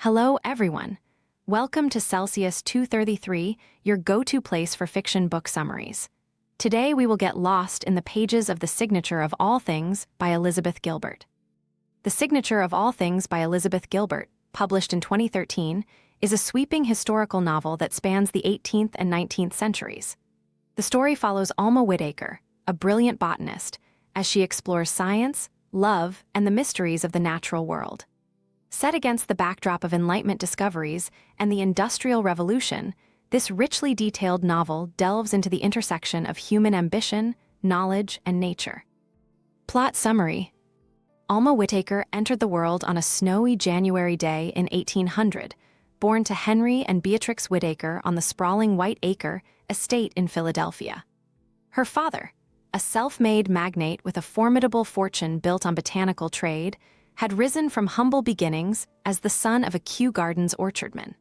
Hello, everyone. Welcome to Celsius 233, your go-to place for fiction book summaries. Today we will get lost in the pages of The Signature of All Things by Elizabeth Gilbert. The Signature of All Things by Elizabeth Gilbert, published in 2013, is a sweeping historical novel that spans the 18th and 19th centuries. The story follows Alma Whittaker, a brilliant botanist, as she explores science, love, and the mysteries of the natural world. Set against the backdrop of Enlightenment discoveries and the Industrial Revolution, this richly detailed novel delves into the intersection of human ambition, knowledge, and nature. Plot summary: Alma Whittaker entered the world on a snowy January day in 1800, born to Henry and Beatrix Whittaker on the sprawling White Acre estate in Philadelphia. Her father, a self-made magnate with a formidable fortune built on botanical trade, had risen from humble beginnings as the son of a Kew Gardens orchardman.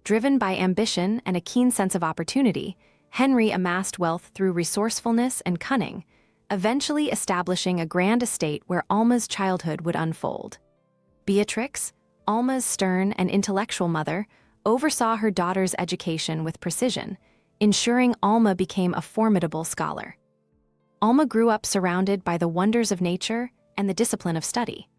Driven by ambition and a keen sense of opportunity, Henry amassed wealth through resourcefulness and cunning, eventually establishing a grand estate where Alma's childhood would unfold. Beatrix, Alma's stern and intellectual mother, oversaw her daughter's education with precision, ensuring Alma became a formidable scholar. Alma grew up surrounded by the wonders of nature and the discipline of study.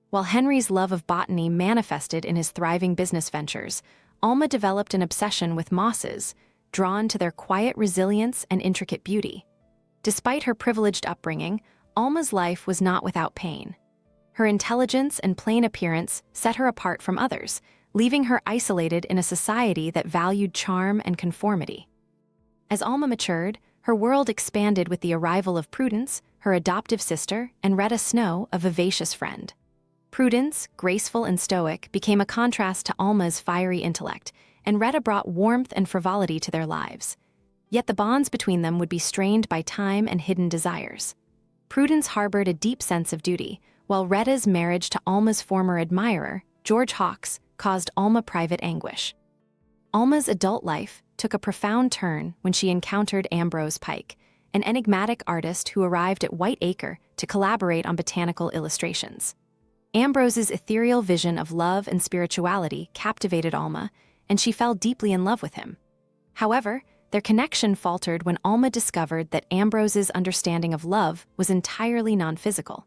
While Henry's love of botany manifested in his thriving business ventures, Alma developed an obsession with mosses, drawn to their quiet resilience and intricate beauty. Despite her privileged upbringing, Alma's life was not without pain. Her intelligence and plain appearance set her apart from others, leaving her isolated in a society that valued charm and conformity. As Alma matured, her world expanded with the arrival of Prudence, her adoptive sister, and Retta Snow, a vivacious friend. Prudence, graceful and stoic, became a contrast to Alma's fiery intellect, and Retta brought warmth and frivolity to their lives. Yet the bonds between them would be strained by time and hidden desires. Prudence harbored a deep sense of duty, while Retta's marriage to Alma's former admirer, George Hawkes, caused Alma private anguish. Alma's adult life took a profound turn when she encountered Ambrose Pike, an enigmatic artist who arrived at White Acre to collaborate on botanical illustrations. Ambrose's ethereal vision of love and spirituality captivated Alma, and she fell deeply in love with him. However, their connection faltered when Alma discovered that Ambrose's understanding of love was entirely non-physical.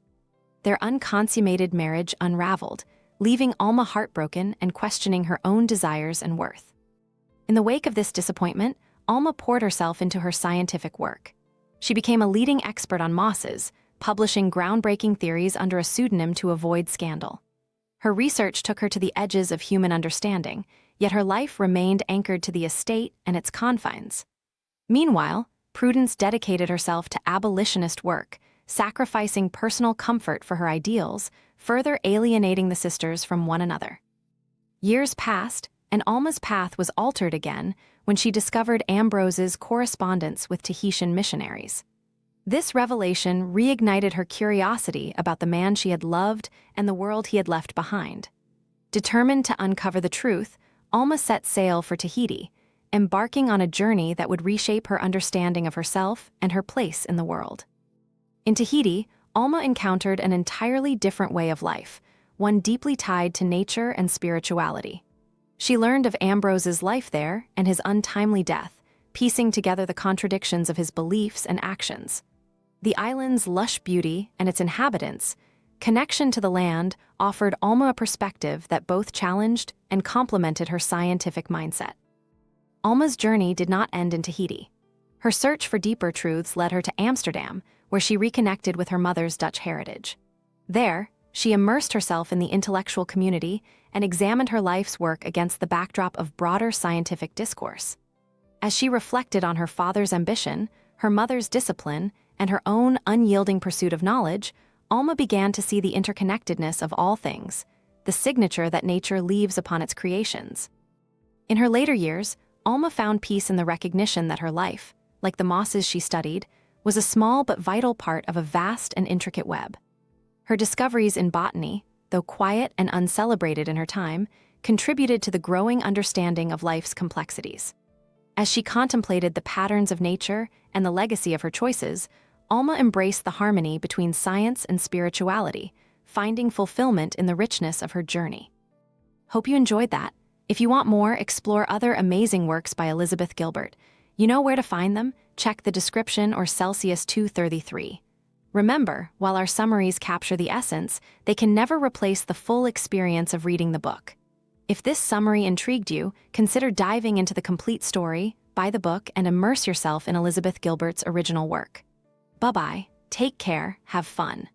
Their unconsummated marriage unraveled, leaving Alma heartbroken and questioning her own desires and worth. In the wake of this disappointment, Alma poured herself into her scientific work. She became a leading expert on mosses, publishing groundbreaking theories under a pseudonym to avoid scandal. Her research took her to the edges of human understanding, yet her life remained anchored to the estate and its confines. Meanwhile, Prudence dedicated herself to abolitionist work, sacrificing personal comfort for her ideals, further alienating the sisters from one another. Years passed, and Alma's path was altered again when she discovered Ambrose's correspondence with Tahitian missionaries. This revelation reignited her curiosity about the man she had loved and the world he had left behind. Determined to uncover the truth, Alma set sail for Tahiti, embarking on a journey that would reshape her understanding of herself and her place in the world. In Tahiti, Alma encountered an entirely different way of life, one deeply tied to nature and spirituality. She learned of Ambrose's life there and his untimely death, piecing together the contradictions of his beliefs and actions. The island's lush beauty and its inhabitants' connection to the land offered Alma a perspective that both challenged and complemented her scientific mindset. Alma's journey did not end in Tahiti. Her search for deeper truths led her to Amsterdam, where she reconnected with her mother's Dutch heritage. There, she immersed herself in the intellectual community and examined her life's work against the backdrop of broader scientific discourse. As she reflected on her father's ambition, her mother's discipline, and her own unyielding pursuit of knowledge, Alma began to see the interconnectedness of all things, the signature that nature leaves upon its creations. In her later years, Alma found peace in the recognition that her life, like the mosses she studied, was a small but vital part of a vast and intricate web. Her discoveries in botany, though quiet and uncelebrated in her time, contributed to the growing understanding of life's complexities. As she contemplated the patterns of nature and the legacy of her choices, Alma embraced the harmony between science and spirituality, finding fulfillment in the richness of her journey. Hope you enjoyed that. If you want more, explore other amazing works by Elizabeth Gilbert. You know where to find them? Check the description or Celsius 233. Remember, while our summaries capture the essence, they can never replace the full experience of reading the book. If this summary intrigued you, consider diving into the complete story, buy the book, and immerse yourself in Elizabeth Gilbert's original work. Bye-bye, take care, have fun.